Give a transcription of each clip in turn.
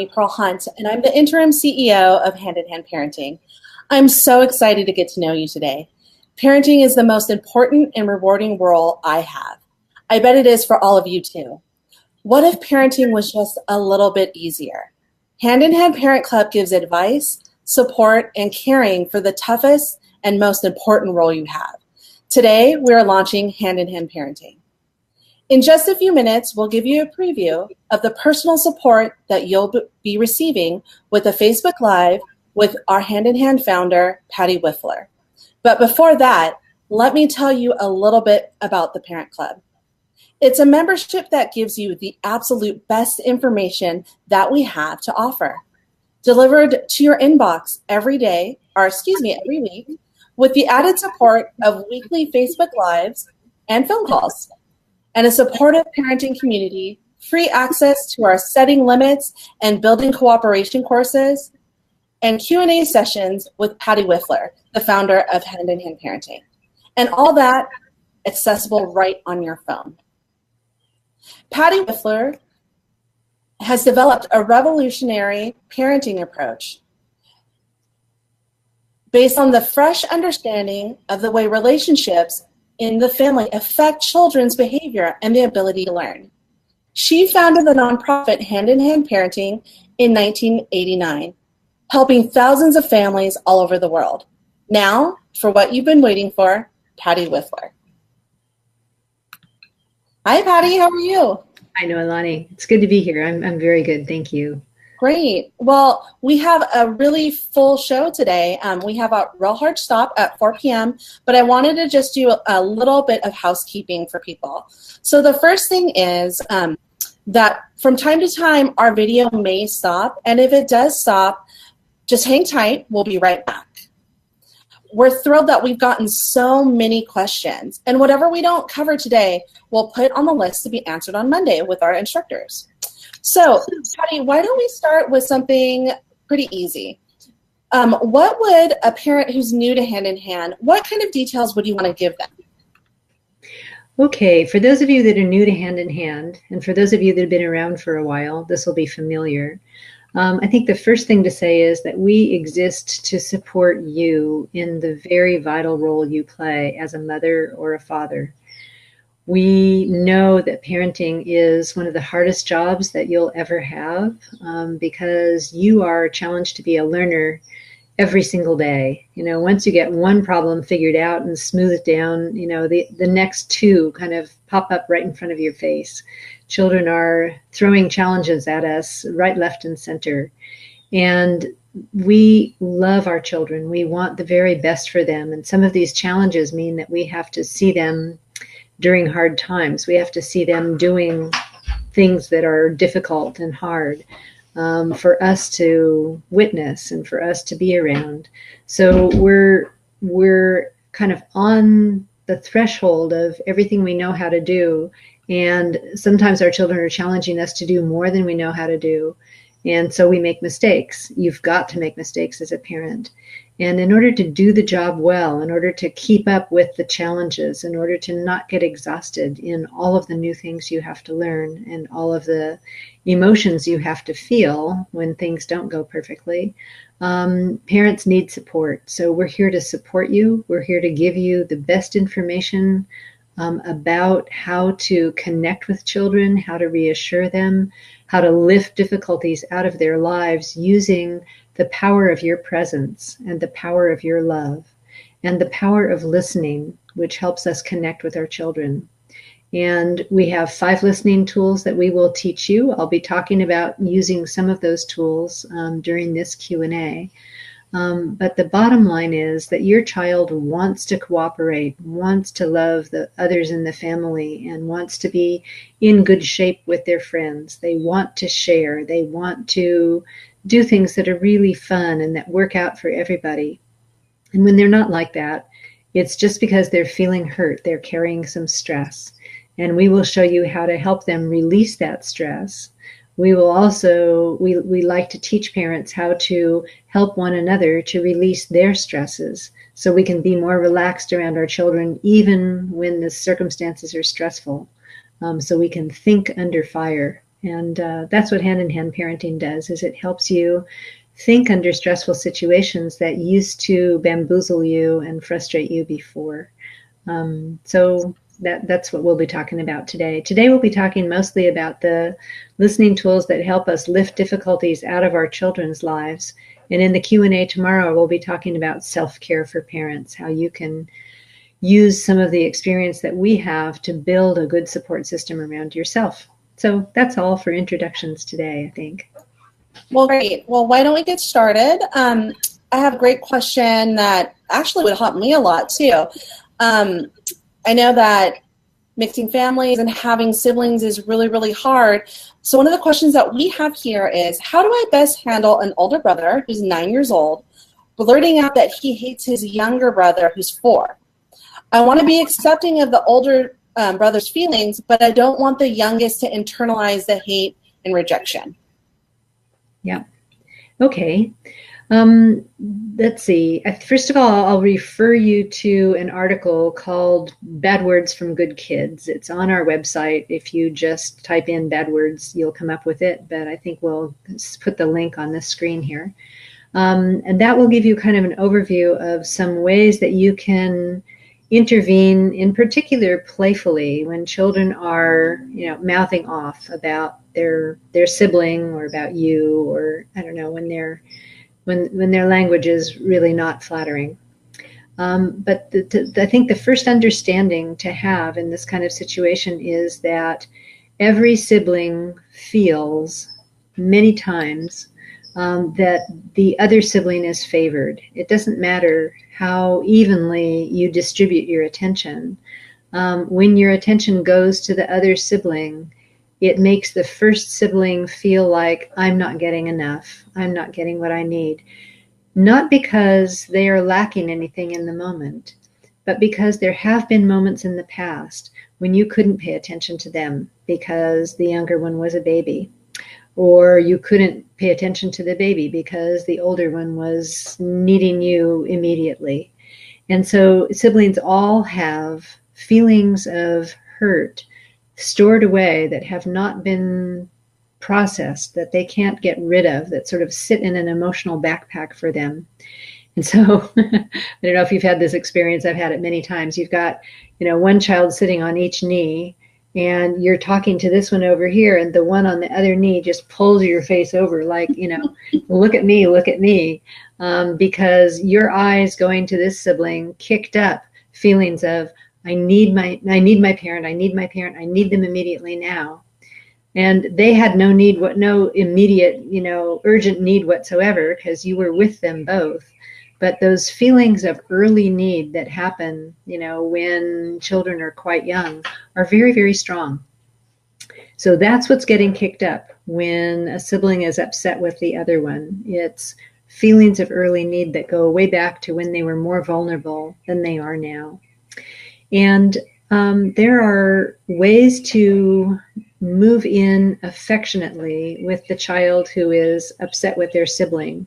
Pearl Hunt, and I'm the interim CEO of Hand in Hand Parenting. I'm so excited to get to know you today. Parenting is the most important and rewarding role I have. I bet it is for all of you too. What if parenting was just a little bit easier? Hand in Hand Parent Club gives advice, support, and caring for the toughest and most important role you have. Today, we are launching Hand in Hand Parenting. In just a few minutes, we'll give you a preview of the personal support that you'll be receiving with a Facebook Live with our Hand in Hand founder, Patty Whiffler. But before that, let me tell you a little bit about the Parent Club. It's a membership that gives you the absolute best information that we have to offer, delivered to your inbox every week, with the added support of weekly Facebook Lives and phone calls, and a supportive parenting community, free access to our setting limits and building cooperation courses, and Q&A sessions with Patty Whiffler, the founder of Hand in Hand Parenting. And all that accessible right on your phone. Patty Whiffler has developed a revolutionary parenting approach based on the fresh understanding of the way relationships in the family affect children's behavior and the ability to learn. She founded the nonprofit Hand in Hand Parenting in 1989, helping thousands of families all over the world. Now, for what you've been waiting for, Patty Whiffler. Hi, Patty. How are you? Hi, Noelani. It's good to be here. I'm very good. Thank you. Great. Well, we have a really full show today. We have a real hard stop at 4 p.m., but I wanted to just do a little bit of housekeeping for people. So the first thing is that from time to time, our video may stop. And if it does stop, just hang tight. We'll be right back. We're thrilled that we've gotten so many questions. And whatever we don't cover today, we'll put on the list to be answered on Monday with our instructors. So, Patty, why don't we start with something pretty easy? What would a parent who's new to Hand in Hand, what kind of details would you want to give them? Okay, for those of you that are new to Hand in Hand, and for those of you that have been around for a while, this will be familiar. I think the first thing to say is that we exist to support you in the very vital role you play as a mother or a father. We know that parenting is one of the hardest jobs that you'll ever have because you are challenged to be a learner every single day. You know, once you get one problem figured out and smoothed down, you know, the next two kind of pop up right in front of your face. Children are throwing challenges at us right, left, and center. And we love our children. We want the very best for them. And some of these challenges mean that we have to see them during hard times. We have to see them doing things that are difficult and hard for us to witness and for us to be around. So we're kind of on the threshold of everything we know how to do. And sometimes our children are challenging us to do more than we know how to do. And so we make mistakes. You've got to make mistakes as a parent. And in order to do the job well, in order to keep up with the challenges, in order to not get exhausted in all of the new things you have to learn and all of the emotions you have to feel when things don't go perfectly, parents need support. So we're here to support you. We're here to give you the best information about how to connect with children, how to reassure them, how to lift difficulties out of their lives using the power of your presence and the power of your love and the power of listening, which helps us connect with our children. And we have 5 listening tools that we will teach you. I'll be talking about using some of those tools during this Q&A. But the bottom line is that your child wants to cooperate, wants to love the others in the family, and wants to be in good shape with their friends. They want to share. They want to do things that are really fun and that work out for everybody. And when they're not like that, it's just because they're feeling hurt. They're carrying some stress. And we will show you how to help them release that stress. We will also, we like to teach parents how to help one another to release their stresses so we can be more relaxed around our children even when the circumstances are stressful. So we can think under fire And that's what hand-in-hand parenting does, is it helps you think under stressful situations that used to bamboozle you and frustrate you before. So that's what we'll be talking about today. Today we'll be talking mostly about the listening tools that help us lift difficulties out of our children's lives. And in the Q&A tomorrow, we'll be talking about self-care for parents, how you can use some of the experience that we have to build a good support system around yourself. So that's all for introductions today, I think. Well, great. Well, why don't we get started? I have a great question that actually would help me a lot too. I know that mixing families and having siblings is really, really hard. So one of the questions that we have here is, how do I best handle an older brother who's 9 years old, blurting out that he hates his younger brother who's 4? I want to be accepting of the older brother's feelings, but I don't want the youngest to internalize the hate and rejection. Yeah. Okay. Let's see. First of all, I'll refer you to an article called Bad Words from Good Kids. It's on our website. If you just type in bad words, you'll come up with it, but I think we'll put the link on the screen here. And that will give you kind of an overview of some ways that you can intervene, in particular playfully, when children are, mouthing off about their sibling or about you, or I don't know, when their language is really not flattering. But I think the first understanding to have in this kind of situation is that every sibling feels many times that the other sibling is favored. It doesn't matter how evenly you distribute your attention. When your attention goes to the other sibling, it makes the first sibling feel like, I'm not getting enough. I'm not getting what I need. Not because they are lacking anything in the moment, but because there have been moments in the past when you couldn't pay attention to them because the younger one was a baby, or you couldn't pay attention to the baby because the older one was needing you immediately. And so siblings all have feelings of hurt stored away that have not been processed, that they can't get rid of, that sort of sit in an emotional backpack for them. And so I don't know if you've had this experience. I've had it many times. You've got, one child sitting on each knee, and you're talking to this one over here, and the one on the other knee just pulls your face over like, look at me, because your eyes going to this sibling kicked up feelings of, I need my parent, I need them immediately now. And they had no immediate, urgent need whatsoever, because you were with them both. But those feelings of early need that happen, when children are quite young, are very, very strong. So that's what's getting kicked up when a sibling is upset with the other one. It's feelings of early need that go way back to when they were more vulnerable than they are now. And there are ways to move in affectionately with the child who is upset with their sibling.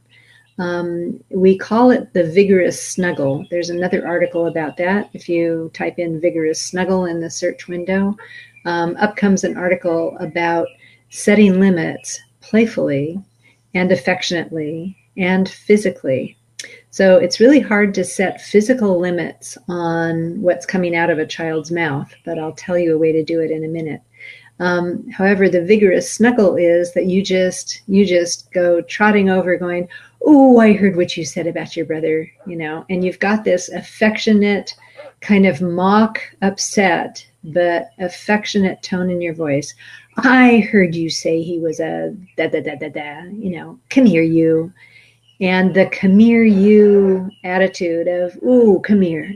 We call it the vigorous snuggle. There's another article about that. If you type in vigorous snuggle in the search window, up comes an article about setting limits playfully and affectionately and physically. So it's really hard to set physical limits on what's coming out of a child's mouth, but I'll tell you a way to do it in a minute. However, the vigorous snuggle is that you just go trotting over going, oh, I heard what you said about your brother, and you've got this affectionate kind of mock upset, but affectionate tone in your voice. I heard you say he was a come here, you. And the come here, you attitude of, ooh, come here,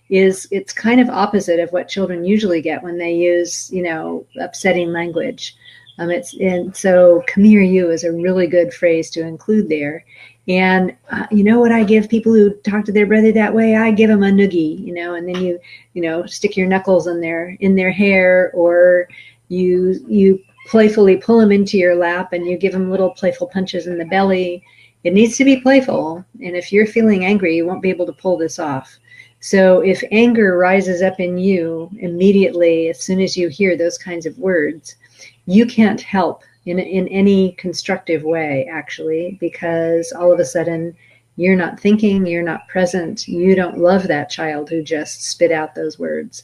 it's kind of opposite of what children usually get when they use, upsetting language. And so come here, you is a really good phrase to include there. And you know what I give people who talk to their brother that way? I give them a noogie, and then you stick your knuckles in their hair, or you playfully pull them into your lap and you give them little playful punches in the belly. It needs to be playful. And if you're feeling angry, you won't be able to pull this off. So if anger rises up in you immediately, as soon as you hear those kinds of words, you can't help in any constructive way, actually, because all of a sudden you're not thinking, you're not present, you don't love that child who just spit out those words.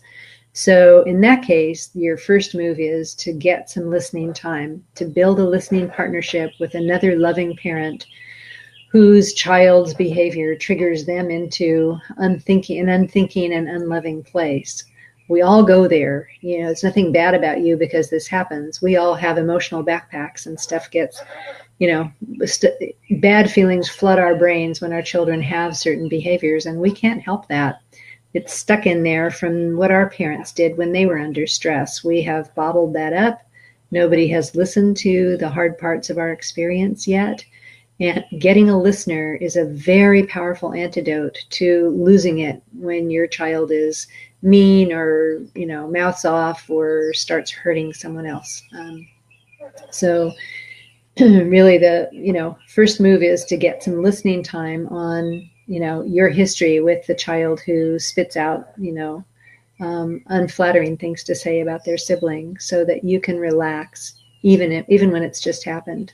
So in that case, your first move is to get some listening time, to build a listening partnership with another loving parent whose child's behavior triggers them into an unthinking and unloving place. We all go there. You know, it's nothing bad about you because this happens. We all have emotional backpacks, and stuff gets, you know, bad feelings flood our brains when our children have certain behaviors, and we can't help that. It's stuck in there from what our parents did when they were under stress. We have bottled that up. Nobody has listened to the hard parts of our experience yet. And getting a listener is a very powerful antidote to losing it when your child is mean or, you know, mouths off or starts hurting someone else. So really the, you know, first move is to get some listening time on, you know, your history with the child who spits out, you know, unflattering things to say about their sibling, so that you can relax even when it's just happened.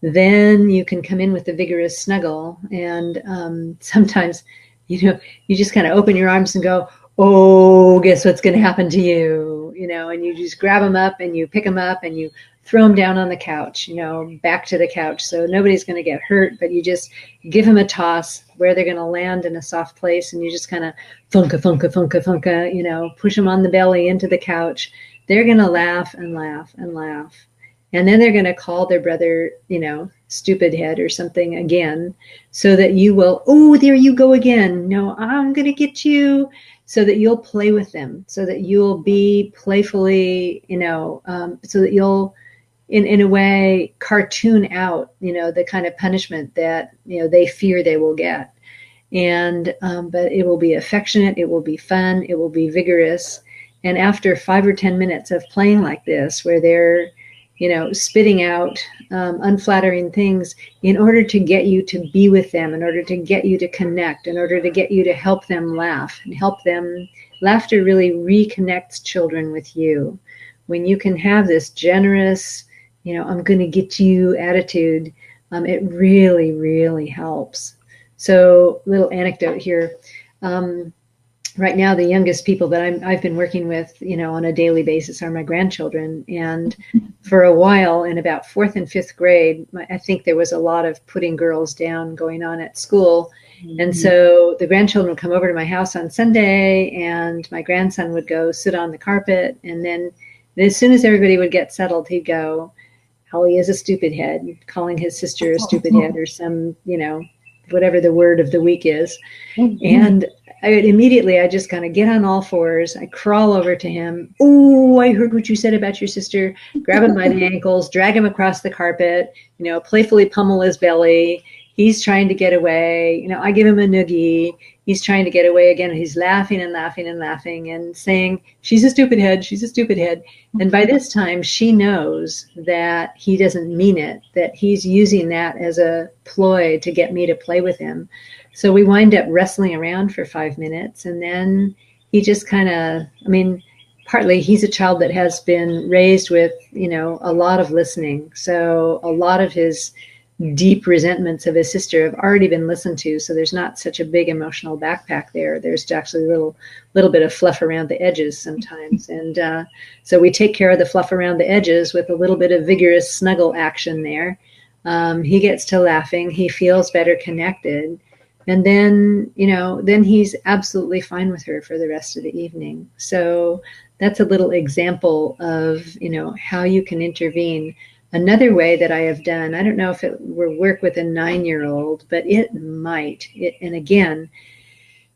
Then you can come in with the vigorous snuggle, and sometimes, you know, you just kind of open your arms and go, oh, guess what's going to happen to you, you know, and you just grab them up and you pick them up and you throw them down on the couch, you know, back to the couch. So nobody's going to get hurt, but you just give them a toss where they're going to land in a soft place, and you just kind of funka, funka, funka, funka, you know, push them on the belly into the couch. They're going to laugh and laugh and laugh. And then they're going to call their brother, you know, stupid head or something again, so that you will, oh, there you go again. No, I'm going to get you. So that you'll play with them, so that you'll be playfully, you know, so that you'll, in a way, cartoon out, you know, the kind of punishment that, you know, they fear they will get. And, but it will be affectionate, it will be fun, it will be vigorous. And after 5 or 10 minutes of playing like this, where they're, you know, spitting out unflattering things in order to get you to be with them, in order to get you to connect, in order to get you to help them laugh and help them. Laughter really reconnects children with you. When you can have this generous, you know, I'm going to get you attitude, it really, really helps. So, little anecdote here. Right now, the youngest people that I've been working with, you know, on a daily basis are my grandchildren. And for a while, in about 4th and 5th grade, I think there was a lot of putting girls down going on at school. Mm-hmm. And so the grandchildren would come over to my house on Sunday, and my grandson would go sit on the carpet. And then as soon as everybody would get settled, he'd go, Holly is a stupid head, calling his sister a stupid head, or some, you know, whatever the word of the week is. Mm-hmm. And I just kind of get on all fours. I crawl over to him. Oh, I heard what you said about your sister. Grab him by the ankles, drag him across the carpet, you know, playfully pummel his belly. He's trying to get away. You know, I give him a noogie. He's trying to get away again. He's laughing and laughing and laughing and saying, she's a stupid head. She's a stupid head. And by this time, she knows that he doesn't mean it, that he's using that as a ploy to get me to play with him. So we wind up wrestling around for 5 minutes, and then he just kind of, I mean, partly he's a child that has been raised with, you know, a lot of listening. So a lot of his deep resentments of his sister have already been listened to. So there's not such a big emotional backpack there. There's actually a little bit of fluff around the edges sometimes. And so we take care of the fluff around the edges with a little bit of vigorous snuggle action there. He gets to laughing. He feels better connected. And then, you know, then he's absolutely fine with her for the rest of the evening. So that's a little example of, you know, how you can intervene. Another way that I have done, I don't know if it will work with a 9-year-old, but it might. And again,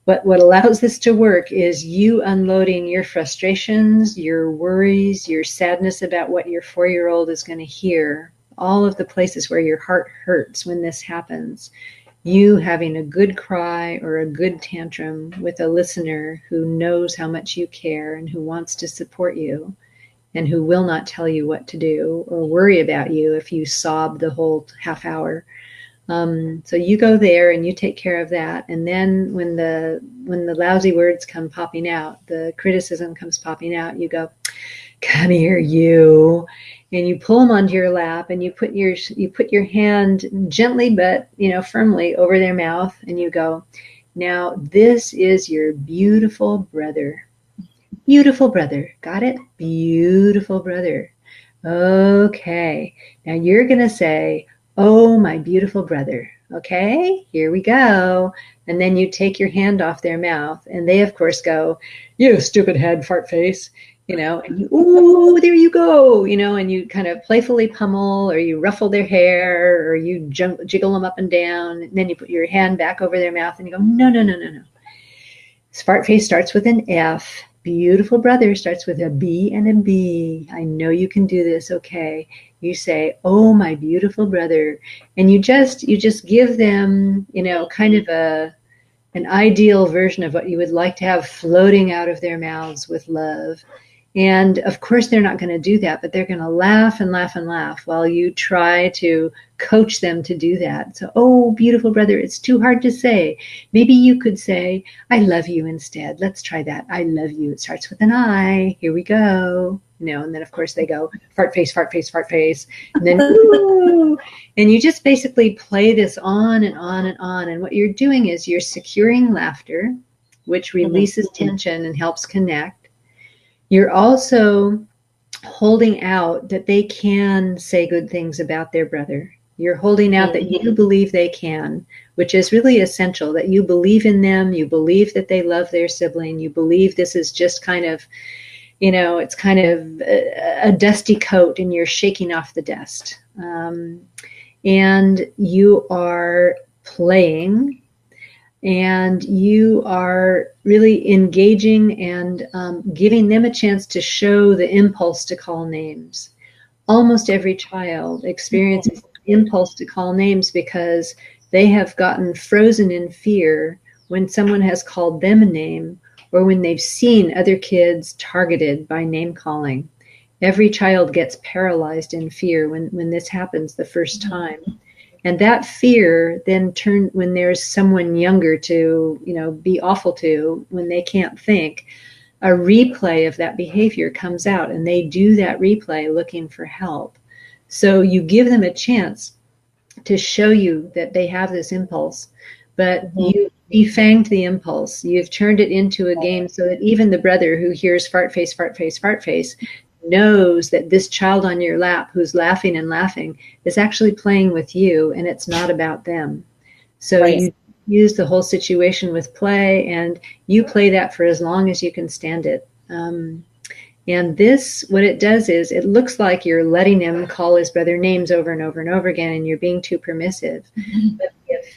what allows this to work is you unloading your frustrations, your worries, your sadness about what your 4-year-old is going to hear, all of the places where your heart hurts when this happens. You having a good cry or a good tantrum with a listener who knows how much you care and who wants to support you and who will not tell you what to do or worry about you if you sob the whole half hour. So you go there and you take care of that. And then when the lousy words come popping out, the criticism comes popping out, you go, come here, you. And you pull them onto your lap, and you put your hand gently but firmly over their mouth, and you go, now this is your beautiful brother. Beautiful brother. Got it? Beautiful brother. Okay. Now you're going to say, oh, my beautiful brother. Okay, here we go. And then you take your hand off their mouth, and they, of course, go, you stupid head, fart face, and you, ooh, there you go, and you kind of playfully pummel, or you ruffle their hair, or you jiggle them up and down. And then you put your hand back over their mouth, and you go, no, no, no, no, no. Fart face starts with an F. Beautiful brother starts with a B and a B. I know you can do this. Okay. You say, oh, my beautiful brother. And you just give them, kind of an ideal version of what you would like to have floating out of their mouths with love. And of course, they're not going to do that, but they're going to laugh and laugh and laugh while you try to coach them to do that. So, oh, beautiful brother, it's too hard to say. Maybe you could say, I love you instead. Let's try that. I love you. It starts with an I. Here we go. And then, of course, they go, fart face, fart face, fart face. And then, ooh. And you just basically play this on and on and on. And what you're doing is you're securing laughter, which releases tension and helps connect. You're also holding out that they can say good things about their brother. You're holding out that you believe they can, which is really essential, that you believe in them, you believe that they love their sibling, you believe this is just kind of, it's kind of a dusty coat and you're shaking off the dust. And you are playing, and you are really engaging and giving them a chance to show the impulse to call names. Almost every child experiences the impulse to call names because they have gotten frozen in fear when someone has called them a name, or when they've seen other kids targeted by name calling. Every child gets paralyzed in fear when this happens the first time. And that fear then when there's someone younger to, be awful to, when they can't think, a replay of that behavior comes out, and they do that replay looking for help. So you give them a chance to show you that they have this impulse, but you defanged the impulse. You've turned it into a game so that even the brother who hears fart face, fart face, fart face knows that this child on your lap who's laughing and laughing is actually playing with you, and it's not about them. So you use the whole situation with play, and you play that for as long as you can stand it. And this, what it does is, it looks like you're letting him call his brother names over and over and over again, and you're being too permissive. But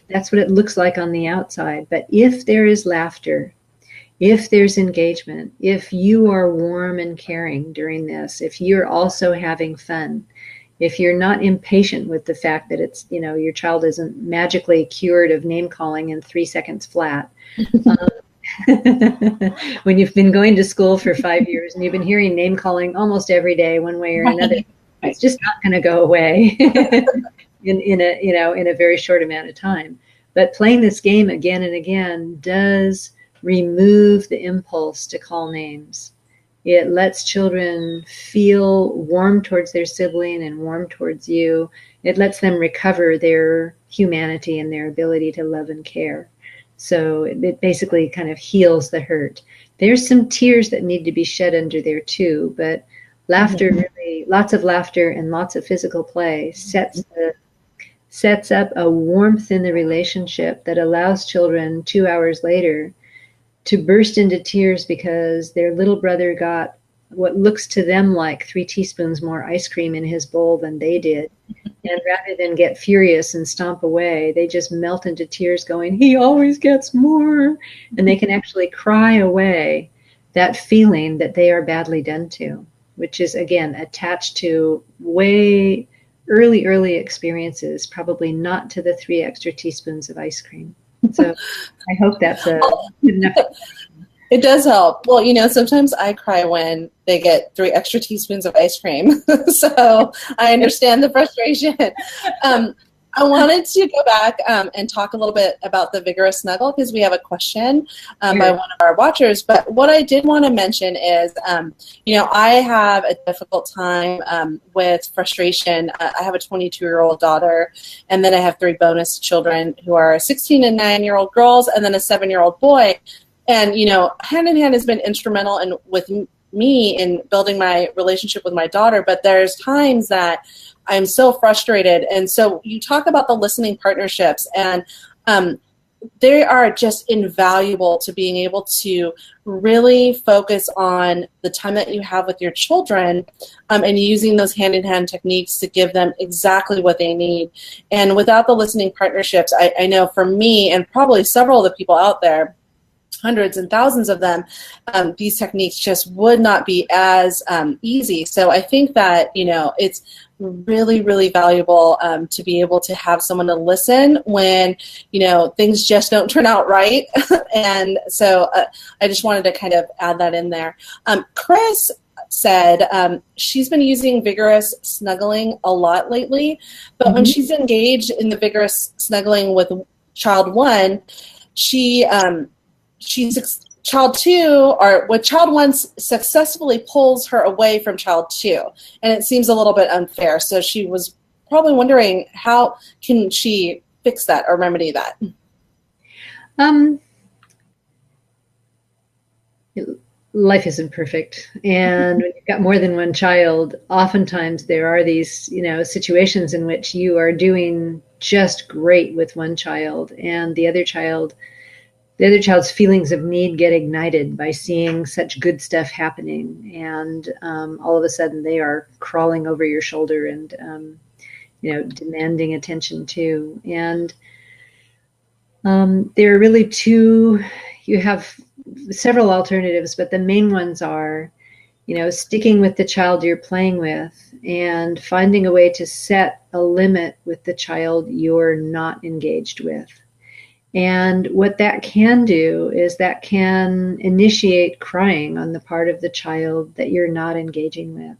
that's what it looks like on the outside. But if there is laughter, if there's engagement, if you are warm and caring during this, if you're also having fun, if you're not impatient with the fact that it's, your child isn't magically cured of name calling in 3 seconds flat. When you've been going to school for 5 years and you've been hearing name calling almost every day, one way or another, it's just not going to go away in a very short amount of time. But playing this game again and again does remove the impulse to call names. It lets children feel warm towards their sibling and warm towards you. It lets them recover their humanity and their ability to love and care. So it basically kind of heals the hurt. There's some tears that need to be shed under there too, but laughter, really, lots of laughter and lots of physical play sets up a warmth in the relationship that allows children 2 hours later to burst into tears because their little brother got what looks to them like 3 teaspoons more ice cream in his bowl than they did. And rather than get furious and stomp away, they just melt into tears going, he always gets more. And they can actually cry away that feeling that they are badly done to, which is, again, attached to way early experiences, probably not to the 3 extra teaspoons of ice cream. So I hope that's a good enough. It does help. Well, sometimes I cry when they get 3 extra teaspoons of ice cream. So I understand the frustration. I wanted to go back and talk a little bit about the vigorous snuggle because we have a question by Sure. one of our watchers. But what I did want to mention is, I have a difficult time with frustration. I have a 22-year-old daughter, and then I have 3 bonus children who are 16 and 9-year-old girls, and then a 7-year-old boy. And, Hand in Hand has been instrumental with me in building my relationship with my daughter. But there's times that I'm so frustrated. And so you talk about the listening partnerships, and they are just invaluable to being able to really focus on the time that you have with your children, and using those hand-in-hand techniques to give them exactly what they need. And without the listening partnerships, I know for me and probably several of the people out there, hundreds and thousands of them, these techniques just would not be as easy. So I think that, it's really, really valuable to be able to have someone to listen when, things just don't turn out right. And so I just wanted to kind of add that in there. Chris said she's been using vigorous snuggling a lot lately, but when she's engaged in the vigorous snuggling with child 1, child 2, or when child 1 successfully pulls her away from child 2, and it seems a little bit unfair. So she was probably wondering, how can she fix that or remedy that? Life isn't perfect, and when you've got more than one child, oftentimes there are these, situations in which you are doing just great with one child, and the other child's feelings of need get ignited by seeing such good stuff happening, and all of a sudden they are crawling over your shoulder and demanding attention too. And there are really you have several alternatives, but the main ones are, sticking with the child you're playing with and finding a way to set a limit with the child you're not engaged with. And what that can do is that can initiate crying on the part of the child that you're not engaging with.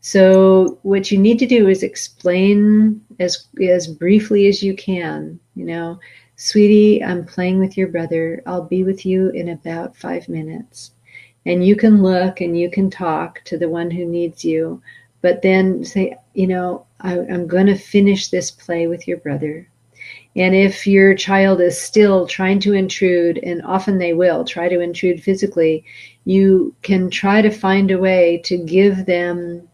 So what you need to do is explain as briefly as you can, sweetie, I'm playing with your brother. I'll be with you in about 5 minutes. And you can look and you can talk to the one who needs you, but then say, I'm going to finish this play with your brother. And if your child is still trying to intrude, and often they will try to intrude physically, you can try to find a way to give them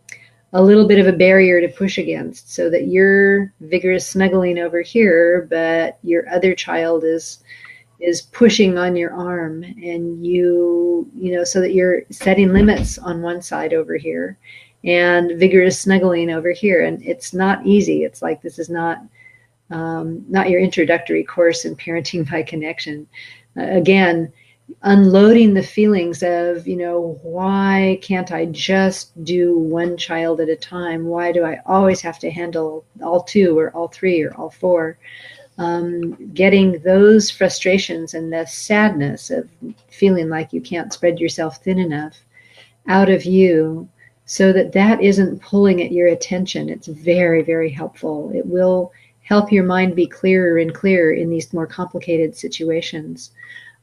a little bit of a barrier to push against, so that you're vigorous snuggling over here, but your other child is pushing on your arm, and so that you're setting limits on one side over here and vigorous snuggling over here. And it's not easy. It's like, this is not your introductory course in parenting by connection. Again, unloading the feelings of, why can't I just do one child at a time? Why do I always have to handle all 2 or all 3 or all 4? Getting those frustrations and the sadness of feeling like you can't spread yourself thin enough out of you, so that isn't pulling at your attention. It's very, very helpful. It will help your mind be clearer and clearer in these more complicated situations.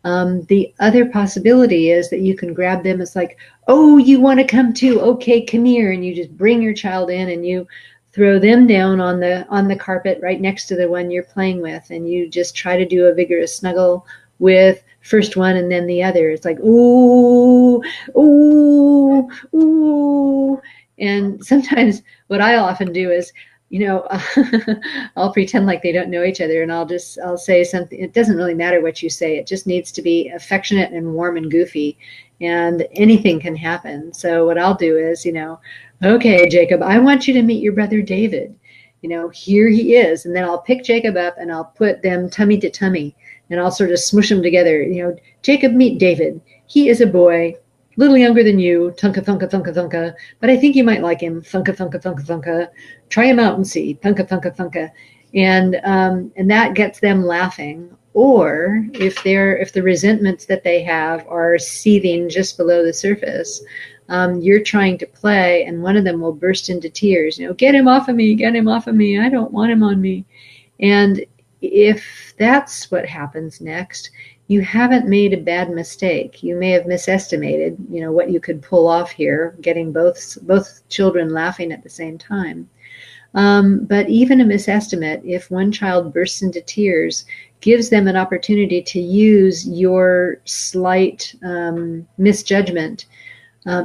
The other possibility is that you can grab them. It's like, oh, you want to come too? Okay, come here. And you just bring your child in and you throw them down on the carpet right next to the one you're playing with. And you just try to do a vigorous snuggle with first one and then the other. It's like, ooh, ooh, ooh. And sometimes what I'll often do is, I'll pretend like they don't know each other, and I'll say something. It doesn't really matter what you say. It just needs to be affectionate and warm and goofy, and anything can happen. So what I'll do is, okay, Jacob, I want you to meet your brother David. Here he is. And then I'll pick Jacob up and I'll put them tummy to tummy, and I'll sort of smush them together. Jacob, meet David. He is a boy, little younger than you, thunka, thunka, thunka, thunka, but I think you might like him, thunka, thunka, thunka, thunka. Try him out and see, thunka, thunka, thunka. And that gets them laughing. Or if the resentments that they have are seething just below the surface, you're trying to play, and one of them will burst into tears. Get him off of me, I don't want him on me. And if that's what happens next, you haven't made a bad mistake. You may have misestimated, what you could pull off here, getting both children laughing at the same time. But even a misestimate, if one child bursts into tears, gives them an opportunity to use your slight misjudgment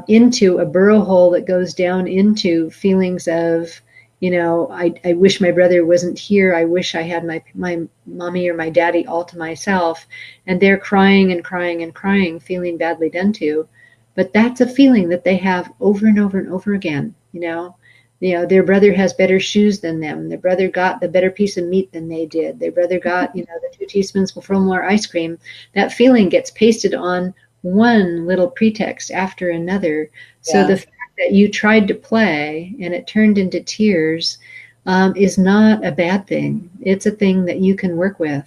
into a burrow hole that goes down into feelings of, I wish my brother wasn't here. I wish I had my mommy or my daddy all to myself. And they're crying and crying and crying, feeling badly done to. But that's a feeling that they have over and over and over again. Their brother has better shoes than them. Their brother got the better piece of meat than they did. Their brother got, the 2 teaspoons of more ice cream. That feeling gets pasted on one little pretext after another. So Yeah. the fact that you tried to play and it turned into tears is not a bad thing. It's a thing that you can work with.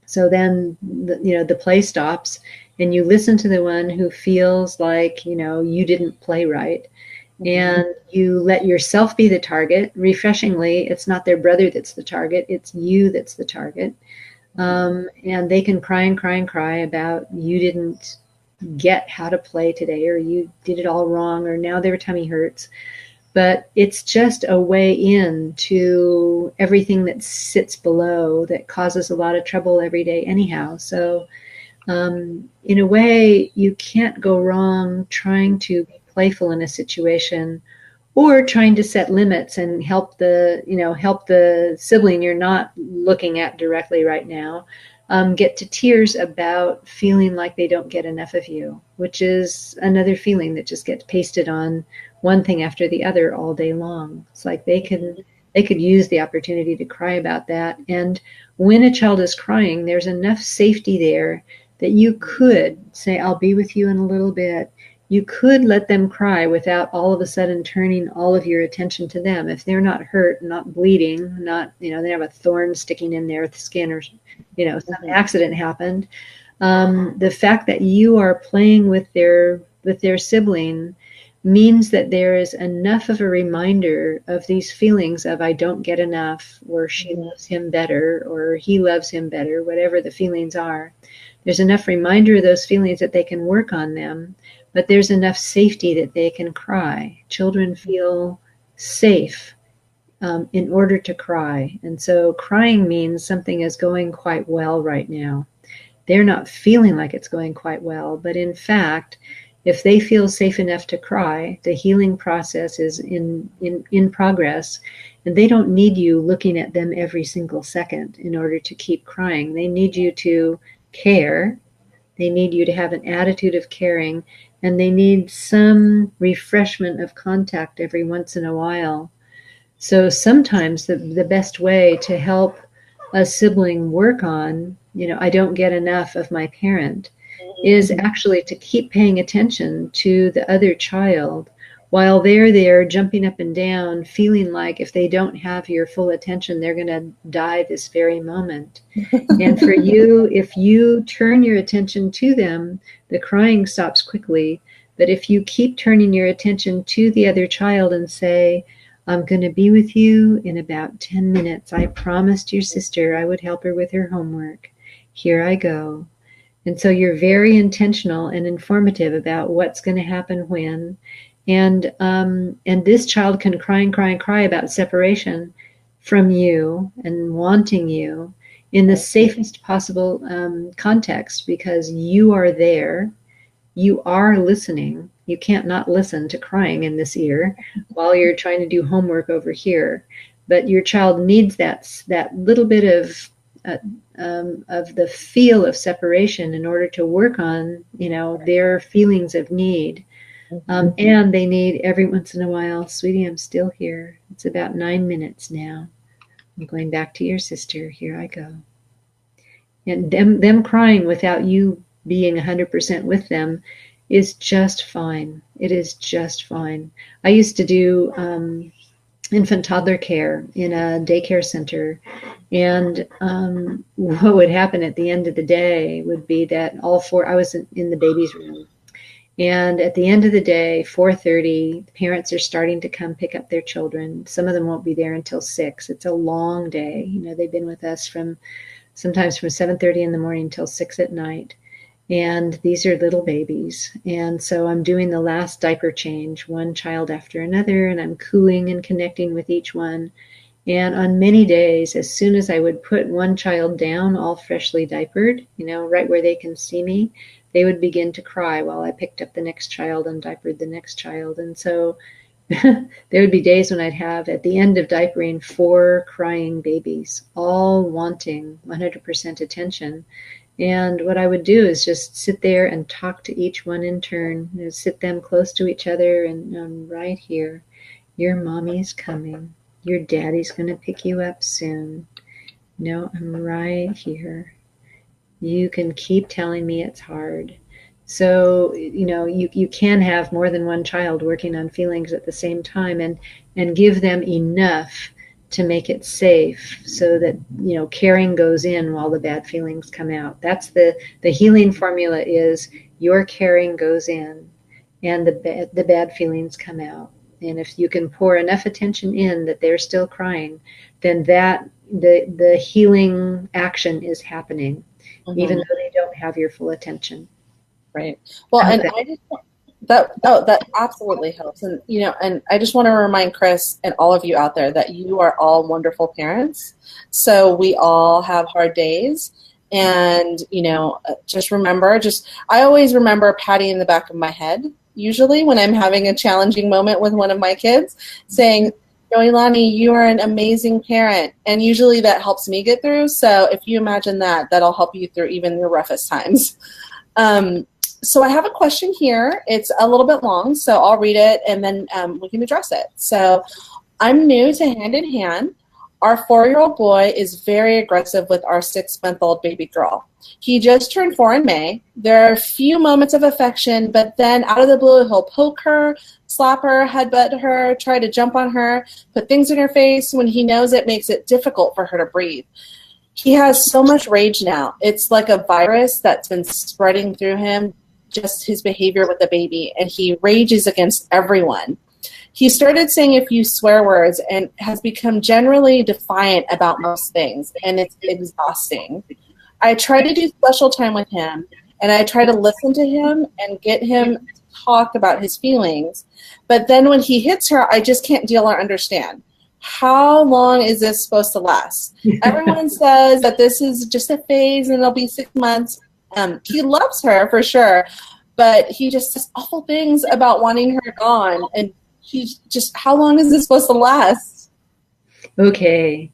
So then, the play stops and you listen to the one who feels like, you didn't play right. And you let yourself be the target. Refreshingly, it's not their brother that's the target, it's you that's the target. And they can cry and cry and cry about you didn't get how to play today, or you did it all wrong, or now their tummy hurts. But it's just a way in to everything that sits below that causes a lot of trouble every day anyhow. So in a way, you can't go wrong trying to be playful in a situation, or trying to set limits and help the sibling you're not looking at directly right now get to tears about feeling like they don't get enough of you, which is another feeling that just gets pasted on one thing after the other all day long. It's like they could use the opportunity to cry about that. And when a child is crying, there's enough safety there that you could say, I'll be with you in a little bit. You could let them cry without all of a sudden turning all of your attention to them. If they're not hurt, not bleeding, not, they have a thorn sticking in their skin, or, some accident happened. The fact that you are playing with their sibling means that there is enough of a reminder of these feelings of I don't get enough, or she loves him better, or he loves him better, whatever the feelings are. There's enough reminder of those feelings that they can work on them, but there's enough safety that they can cry. Children feel safe in order to cry. And so crying means something is going quite well right now. They're not feeling like it's going quite well, but in fact, if they feel safe enough to cry, the healing process is in progress, and they don't need you looking at them every single second in order to keep crying. They need you to care. They need you to have an attitude of caring, and they need some refreshment of contact every once in a while. So sometimes the best way to help a sibling work on, I don't get enough of my parent, is actually to keep paying attention to the other child while they're there jumping up and down, feeling like if they don't have your full attention, they're going to die this very moment. And for you, if you turn your attention to them, the crying stops quickly. But if you keep turning your attention to the other child and say, I'm going to be with you in about 10 minutes. I promised your sister I would help her with her homework. Here I go. And so you're very intentional and informative about what's going to happen when. And this child can cry and cry and cry about separation from you and wanting you in the safest possible context, because you are there. You are listening. You can't not listen to crying in this ear while you're trying to do homework over here. But your child needs that little bit of the feel of separation in order to work on, their feelings of need. And they need every once in a while, sweetie, I'm still here. It's about 9 minutes now. I'm going back to your sister. Here I go. And them crying without you being 100% with them is just fine. It is just fine. I used to do infant toddler care in a daycare center. And what would happen at the end of the day would be that I was in the baby's room. And at the end of the day, 4:30, the parents are starting to come pick up their children. Some of them won't be there until 6. It's a long day. You know, they've been with us from sometimes from 7:30 in the morning till 6 at night. And these are little babies. And so I'm doing the last diaper change, one child after another, and I'm cooing and connecting with each one. And on many days, as soon as I would put one child down, all freshly diapered, you know, right where they can see me, they would begin to cry while I picked up the next child and diapered the next child. And so there would be days when I'd have, at the end of diapering, 4 crying babies, all wanting 100% attention. And what I would do is just sit there and talk to each one in turn, you know, sit them close to each other, and I'm right here. Your mommy's coming. Your daddy's going to pick you up soon. No, I'm right here. You can keep telling me it's hard. So, you know, you can have more than one child working on feelings at the same time, and give them enough to make it safe so that, you know, caring goes in while the bad feelings come out. That's the healing formula is your caring goes in and the bad feelings come out. And if you can pour enough attention in that they're still crying, then that the healing action is happening, even though they don't have your full attention. Right. Well, and I just that absolutely helps. And you know, and I just want to remind Chris and all of you out there that you are all wonderful parents. So we all have hard days. And, you know, just remember, I always remember patting in the back of my head, usually when I'm having a challenging moment with one of my kids, saying, Joilani, you are an amazing parent. And usually that helps me get through. So if you imagine that, that'll help you through even your roughest times. So I have a question here. It's a little bit long, so I'll read it and then we can address it. So I'm new to Hand in Hand. Our 4-year-old boy is very aggressive with our 6-month-old baby girl. He just turned 4 in May. There are a few moments of affection, but then out of the blue, he'll poke her, slap her, headbutt her, try to jump on her, put things in her face when he knows it makes it difficult for her to breathe. He has so much rage now. It's like a virus that's been spreading through him, just his behavior with the baby, and he rages against everyone. He started saying a few swear words and has become generally defiant about most things, and it's exhausting. I try to do special time with him, and I try to listen to him and get him to talk about his feelings, but then when he hits her, I just can't deal or understand. How long is this supposed to last? Everyone says that this is just a phase and it'll be 6 months. He loves her for sure, but he just says awful things about wanting her gone. And he's just, how long is this supposed to last? Okay.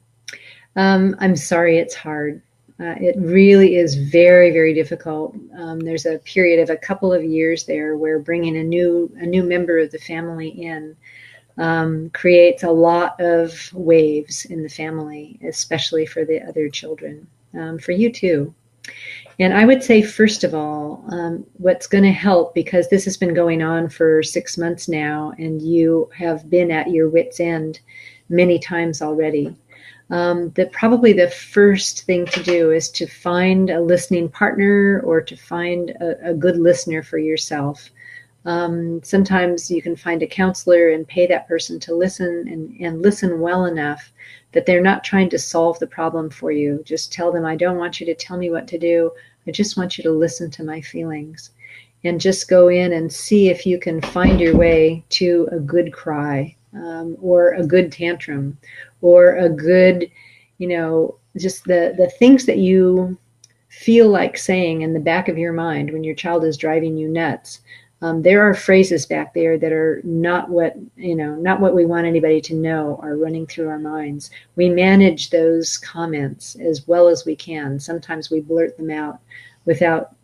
I'm sorry it's hard. It really is very, very difficult. There's a period of a couple of years there where bringing a new member of the family in creates a lot of waves in the family, especially for the other children, for you too. And I would say, first of all, what's going to help, because this has been going on for 6 months now, and you have been at your wit's end many times already, probably the first thing to do is to find a listening partner or to find a good listener for yourself. Sometimes you can find a counselor and pay that person to listen and listen well enough that they're not trying to solve the problem for you. Just tell them, I don't want you to tell me what to do. I just want you to listen to my feelings. And just go in and see if you can find your way to a good cry, or a good tantrum, or a good, you know, just the things that you feel like saying in the back of your mind when your child is driving you nuts. There are phrases back there that are not what we want anybody to know are running through our minds. We manage those comments as well as we can. Sometimes we blurt them out without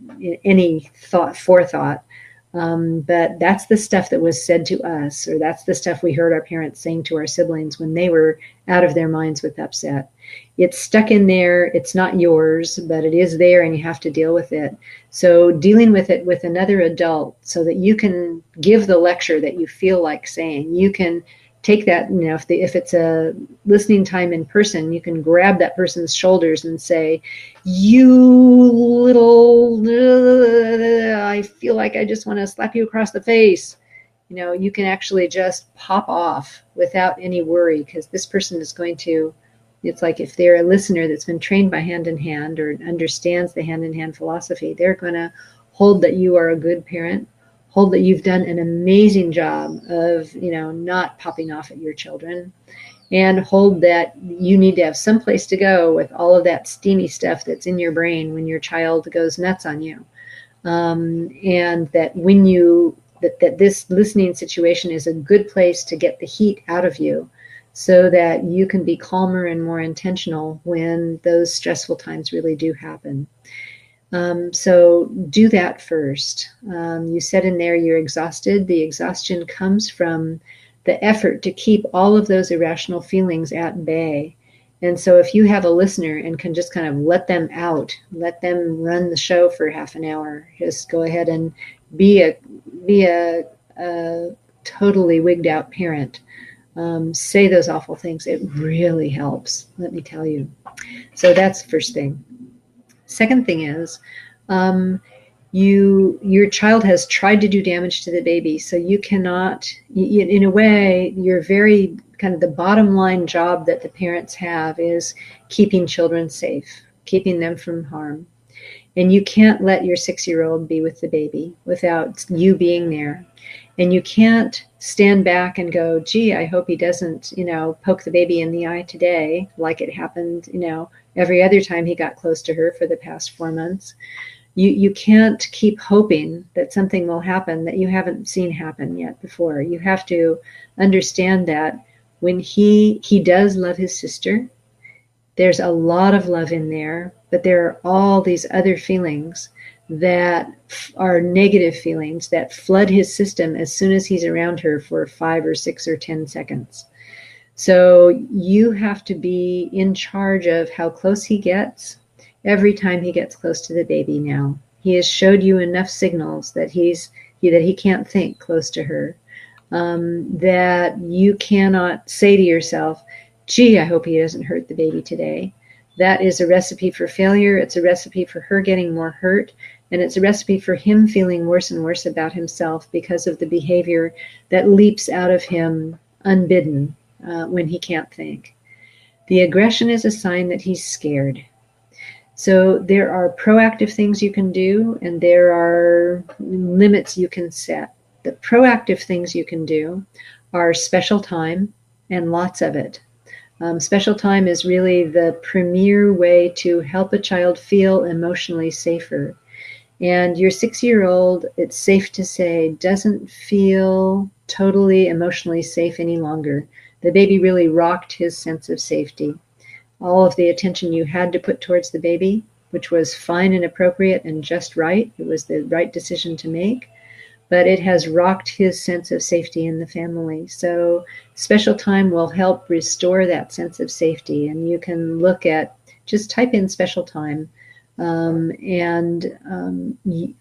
any forethought. But that's the stuff that was said to us, or that's the stuff we heard our parents saying to our siblings when they were out of their minds with upset. It's stuck in there. It's not yours, but it is there, and you have to deal with it. So dealing with it with another adult so that you can give the lecture that you feel like saying. You can take that, if it's a listening time in person, you can grab that person's shoulders and say, you little, I feel like I just want to slap you across the face. You can actually just pop off without any worry, because this person is going to, it's like if they're a listener that's been trained by Hand in Hand or understands the Hand in Hand philosophy, they're going to hold that you are a good parent, hold that you've done an amazing job of, not popping off at your children, and hold that you need to have some place to go with all of that steamy stuff that's in your brain when your child goes nuts on you. And that when that this listening situation is a good place to get the heat out of you, so that you can be calmer and more intentional when those stressful times really do happen. So do that first. You said in there you're exhausted. The exhaustion comes from the effort to keep all of those irrational feelings at bay. And so if you have a listener and can just kind of let them out, let them run the show for half an hour, just go ahead and be a totally wigged out parent. Say those awful things. It really helps, let me tell you. So that's the first thing. Second thing is, your child has tried to do damage to the baby, so you cannot, in a way, you're very kind of the bottom line job that the parents have is keeping children safe, keeping them from harm. And you can't let your 6-year-old be with the baby without you being there. And you can't stand back and go, gee, I hope he doesn't, poke the baby in the eye today, like it happened, every other time he got close to her for the past 4 months. You can't keep hoping that something will happen that you haven't seen happen yet before. You have to understand that when he does love his sister, there's a lot of love in there, but there are all these other feelings that are negative feelings that flood his system as soon as he's around her for 5 or 6 or 10 seconds. So you have to be in charge of how close he gets every time he gets close to the baby now. He has showed you enough signals that he can't think close to her, that you cannot say to yourself, gee, I hope he doesn't hurt the baby today. That is a recipe for failure. It's a recipe for her getting more hurt. And it's a recipe for him feeling worse and worse about himself because of the behavior that leaps out of him unbidden when he can't think. The aggression is a sign that he's scared. So there are proactive things you can do, and there are limits you can set. The proactive things you can do are special time, and lots of it. Special time is really the premier way to help a child feel emotionally safer. And your 6-year-old, it's safe to say, doesn't feel totally emotionally safe any longer. The baby really rocked his sense of safety. All of the attention you had to put towards the baby, which was fine and appropriate and just right, it was the right decision to make, but it has rocked his sense of safety in the family. So special time will help restore that sense of safety. And you can look at, just type in special time, and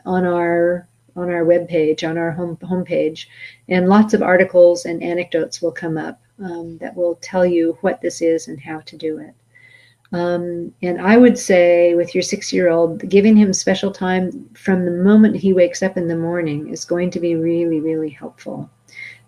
on our webpage, on our homepage, and lots of articles and anecdotes will come up that will tell you what this is and how to do it. And I would say with your 6-year-old, giving him special time from the moment he wakes up in the morning is going to be really, really helpful.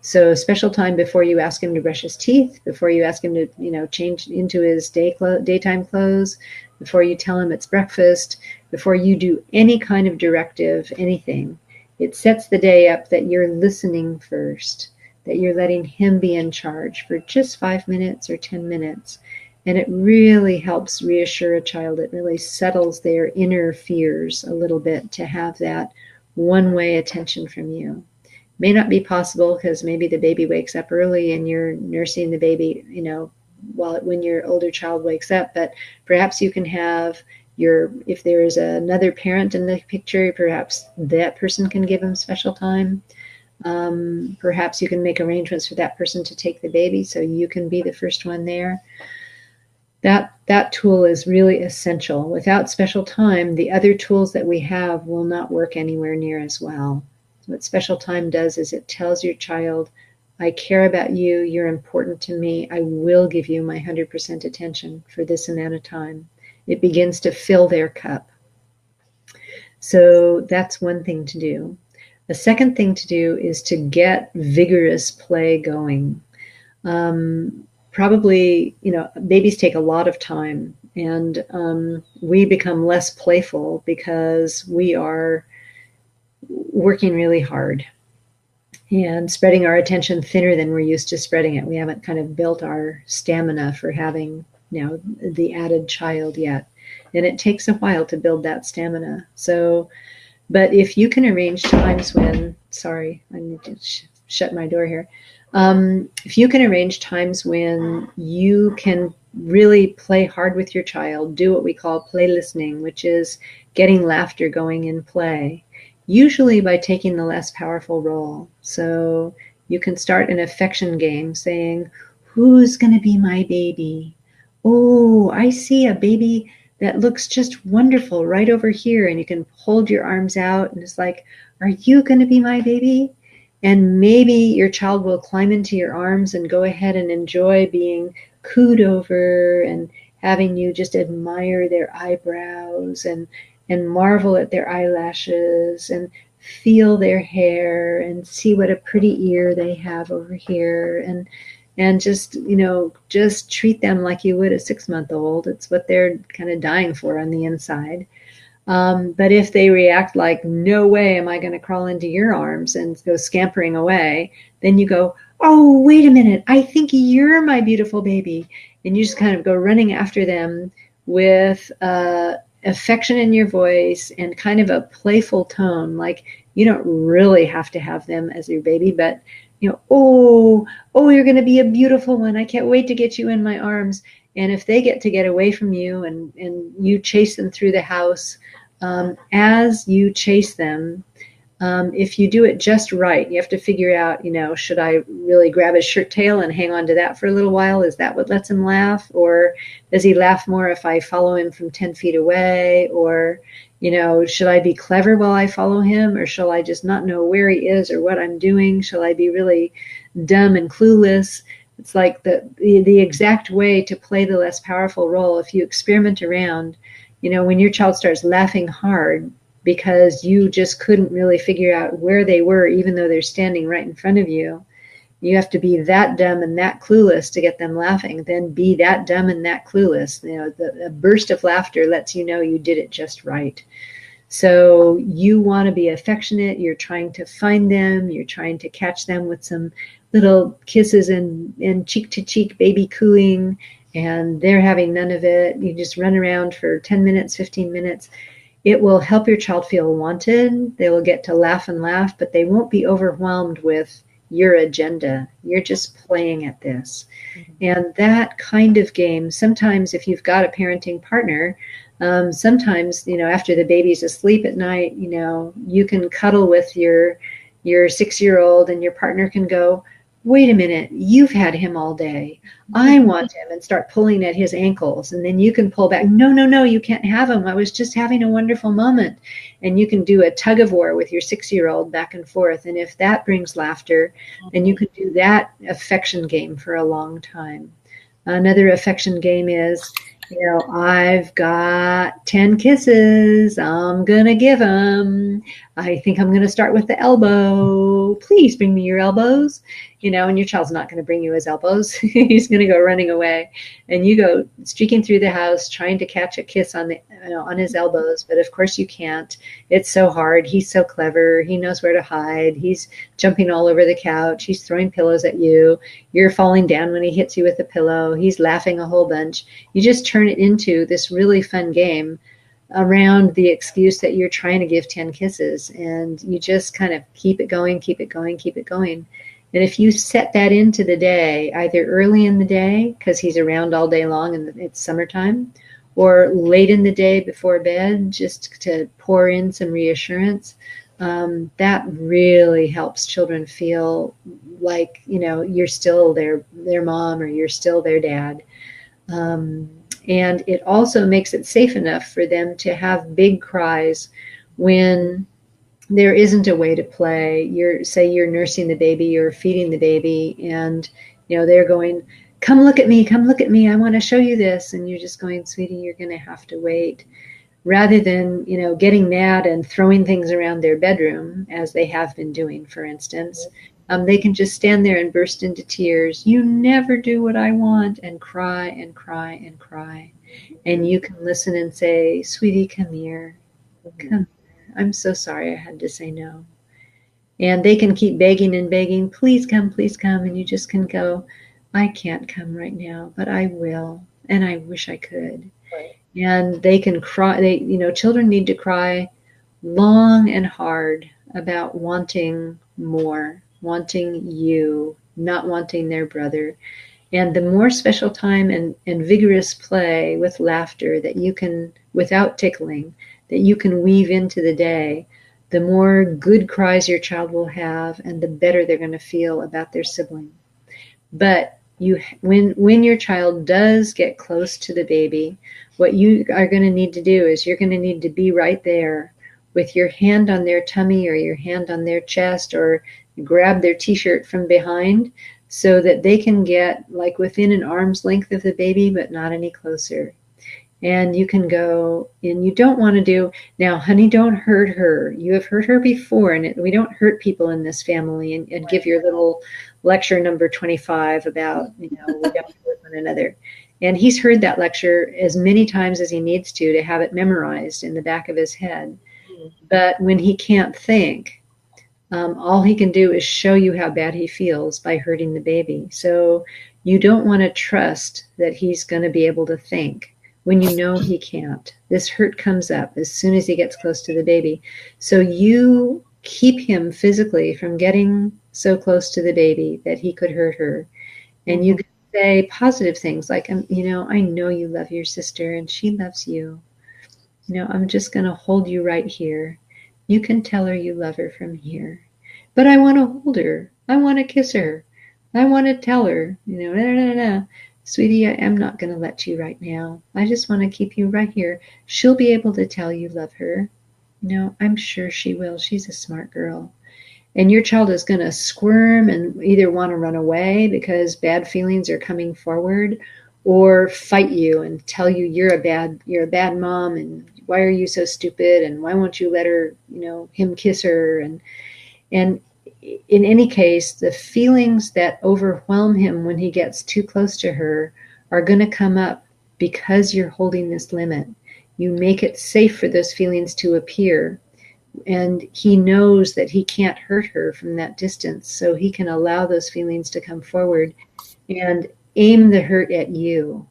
So special time before you ask him to brush his teeth, before you ask him to, change into his daytime clothes, before you tell him it's breakfast, before you do any kind of directive, anything. It sets the day up that you're listening first, that you're letting him be in charge for just 5 minutes or 10 minutes. And it really helps reassure a child. It really settles their inner fears a little bit to have that one-way attention from you. May not be possible because maybe the baby wakes up early and you're nursing the baby, when your older child wakes up. But perhaps you can have if there is another parent in the picture, perhaps that person can give him special time. Perhaps you can make arrangements for that person to take the baby so you can be the first one there. That tool is really essential. Without special time, the other tools that we have will not work anywhere near as well. What special time does is it tells your child, I care about you. You're important to me. I will give you my 100% attention for this amount of time. It begins to fill their cup. So that's one thing to do. The second thing to do is to get vigorous play going. Probably, babies take a lot of time, and we become less playful because we are working really hard and spreading our attention thinner than we're used to spreading it. We haven't kind of built our stamina for having the added child yet. And it takes a while to build that stamina. So, but if you can arrange times when, sorry, I need to shut my door here. If you can arrange times when you can really play hard with your child, do what we call play listening, which is getting laughter going in play, usually by taking the less powerful role. So you can start an affection game saying, who's going to be my baby? Oh, I see a baby that looks just wonderful right over here. And you can hold your arms out and it's like, are you going to be my baby? And maybe your child will climb into your arms and go ahead and enjoy being cooed over and having you just admire their eyebrows and marvel at their eyelashes and feel their hair and see what a pretty ear they have over here and just treat them like you would a 6-month-old. It's what they're kind of dying for on the inside. But if they react like, no way am I going to crawl into your arms and go scampering away, then you go, oh, wait a minute, I think you're my beautiful baby. And you just kind of go running after them with affection in your voice and kind of a playful tone. Like you don't really have to have them as your baby, but oh, you're going to be a beautiful one. I can't wait to get you in my arms. And if they get away from you and you chase them through the house, as you chase them, if you do it just right, you have to figure out, should I really grab his shirt tail and hang on to that for a little while? Is that what lets him laugh? Or does he laugh more if I follow him from 10 feet away? Or, should I be clever while I follow him? Or shall I just not know where he is or what I'm doing? Shall I be really dumb and clueless? It's like the exact way to play the less powerful role. If you experiment around, when your child starts laughing hard because you just couldn't really figure out where they were, even though they're standing right in front of you, you have to be that dumb and that clueless to get them laughing. Then be that dumb and that clueless. The burst of laughter lets you know you did it just right. So you want to be affectionate. You're trying to find them. You're trying to catch them with some little kisses and cheek-to-cheek baby cooing, and they're having none of it. You just run around for 10 minutes, 15 minutes. It will help your child feel wanted. They will get to laugh and laugh, but they won't be overwhelmed with your agenda. You're just playing at this. Mm-hmm. And that kind of game, sometimes if you've got a parenting partner, sometimes, after the baby's asleep at night, you can cuddle with your 6-year-old and your partner can go, wait a minute, you've had him all day. I want him, and start pulling at his ankles. And then you can pull back. No, you can't have him. I was just having a wonderful moment. And you can do a tug of war with your 6-year-old back and forth. And if that brings laughter, then you can do that affection game for a long time. Another affection game is, I've got 10 kisses. I'm going to give them. I think I'm going to start with the elbow. Please bring me your elbows. And your child's not going to bring you his elbows. He's going to go running away. And you go streaking through the house trying to catch a kiss on his elbows. But of course you can't. It's so hard. He's so clever. He knows where to hide. He's jumping all over the couch. He's throwing pillows at you. You're falling down when he hits you with a pillow. He's laughing a whole bunch. You just turn it into this really fun game around the excuse that you're trying to give 10 kisses. And you just kind of keep it going, keep it going, keep it going. And if you set that into the day, either early in the day, because he's around all day long and it's summertime, or late in the day before bed, just to pour in some reassurance, that really helps children feel like, you're still their mom or you're still their dad. And it also makes it safe enough for them to have big cries when there isn't a way to play. Say you're nursing the baby or feeding the baby, and they're going, come look at me, come look at me, I want to show you this, and you're just going, sweetie, you're going to have to wait. Rather than getting mad and throwing things around their bedroom, as they have been doing, for instance, they can just stand there and burst into tears. You never do what I want, and cry and cry and cry. And you can listen and say, sweetie, come here. Come. I'm so sorry I had to say no. And they can keep begging and begging, please come, and you just can go, I can't come right now, but I will, and I wish I could. Right. And they can cry. Children need to cry long and hard about wanting more, wanting you, not wanting their brother. And the more special time and vigorous play with laughter that you can, without tickling, that you can weave into the day, the more good cries your child will have, and the better they're going to feel about their sibling. But when your child does get close to the baby, what you are going to need to do is you're going to need to be right there with your hand on their tummy or your hand on their chest, or grab their t-shirt from behind, so that they can get like within an arm's length of the baby, but not any closer. And you can go, and you don't want to do, now, honey, don't hurt her. You have hurt her before, and we don't hurt people in this family, and give your little lecture number 25 about, we don't hurt one another. And he's heard that lecture as many times as he needs to have it memorized in the back of his head. But when he can't think, all he can do is show you how bad he feels by hurting the baby. So you don't want to trust that he's going to be able to think when you know he can't. This hurt comes up as soon as he gets close to the baby. So you keep him physically from getting so close to the baby that he could hurt her. And you can say positive things like, I know you love your sister and she loves you. I'm just going to hold you right here. You can tell her you love her from here. But I want to hold her. I want to kiss her. I want to tell her, no. Sweetie, I am not going to let you right now. I just want to keep you right here. She'll be able to tell you love her. I'm sure she will. She's a smart girl. And your child is going to squirm and either want to run away because bad feelings are coming forward, or fight you and tell you you're a bad mom, and why are you so stupid, and why won't you let her, him kiss her, and in any case, the feelings that overwhelm him when he gets too close to her are going to come up because you're holding this limit. You make it safe for those feelings to appear, and he knows that he can't hurt her from that distance, so he can allow those feelings to come forward and aim the hurt at you,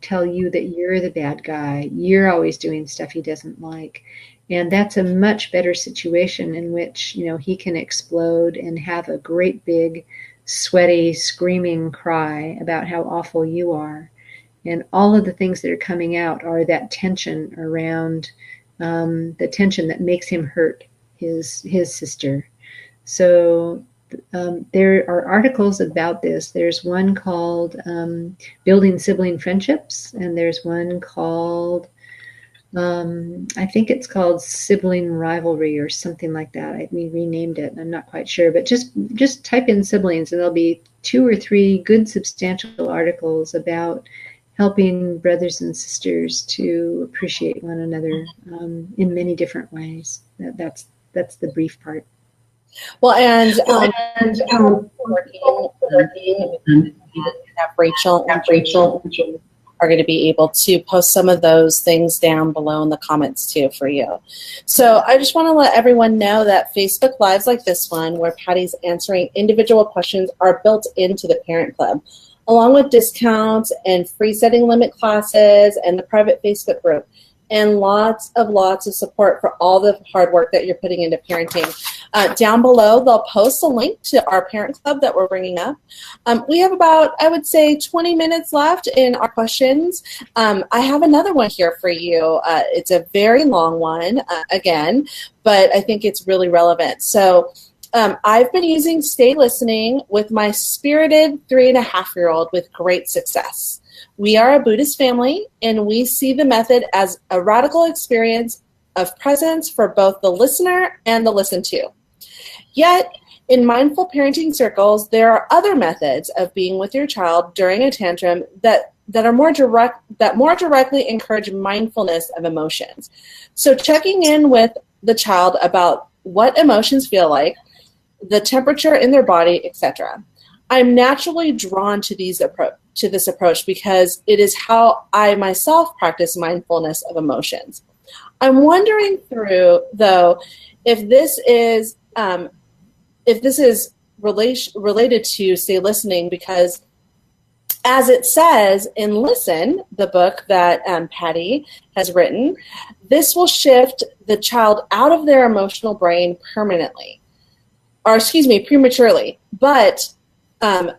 tell you that you're the bad guy, you're always doing stuff he doesn't like. And that's a much better situation in which, he can explode and have a great big, sweaty, screaming cry about how awful you are. And all of the things that are coming out are that tension around, the tension that makes him hurt his sister. So there are articles about this. There's one called Building Sibling Friendships, and there's one called, I think it's called Sibling Rivalry or something like that. We renamed it. I'm not quite sure, but just type in siblings and there'll be 2 or 3 good substantial articles about helping brothers and sisters to appreciate one another in many different ways. That's the brief part. Well, and Rachel are going to be able to post some of those things down below in the comments too for you. So I just want to let everyone know that Facebook Lives like this one, where Patty's answering individual questions, are built into the Parent Club, along with discounts and free setting limit classes and the private Facebook group, and lots of support for all the hard work that you're putting into parenting. Down below, they'll post a link to our Parent Club that we're bringing up. We have about, I would say, 20 minutes left in our questions. I have another one here for you. It's a very long one, again, but I think it's really relevant. So I've been using Stay Listening with my spirited 3.5-year-old with great success. We are a Buddhist family, and we see the method as a radical experience of presence for both the listener and the listened to. Yet, in mindful parenting circles, there are other methods of being with your child during a tantrum that more directly encourage mindfulness of emotions. So checking in with the child about what emotions feel like, the temperature in their body, etc. I'm naturally drawn to this approach because it is how I myself practice mindfulness of emotions. I'm wondering though, if this is related to, say, listening, because as it says in Listen, the book that Patty has written, this will shift the child out of their emotional brain prematurely, but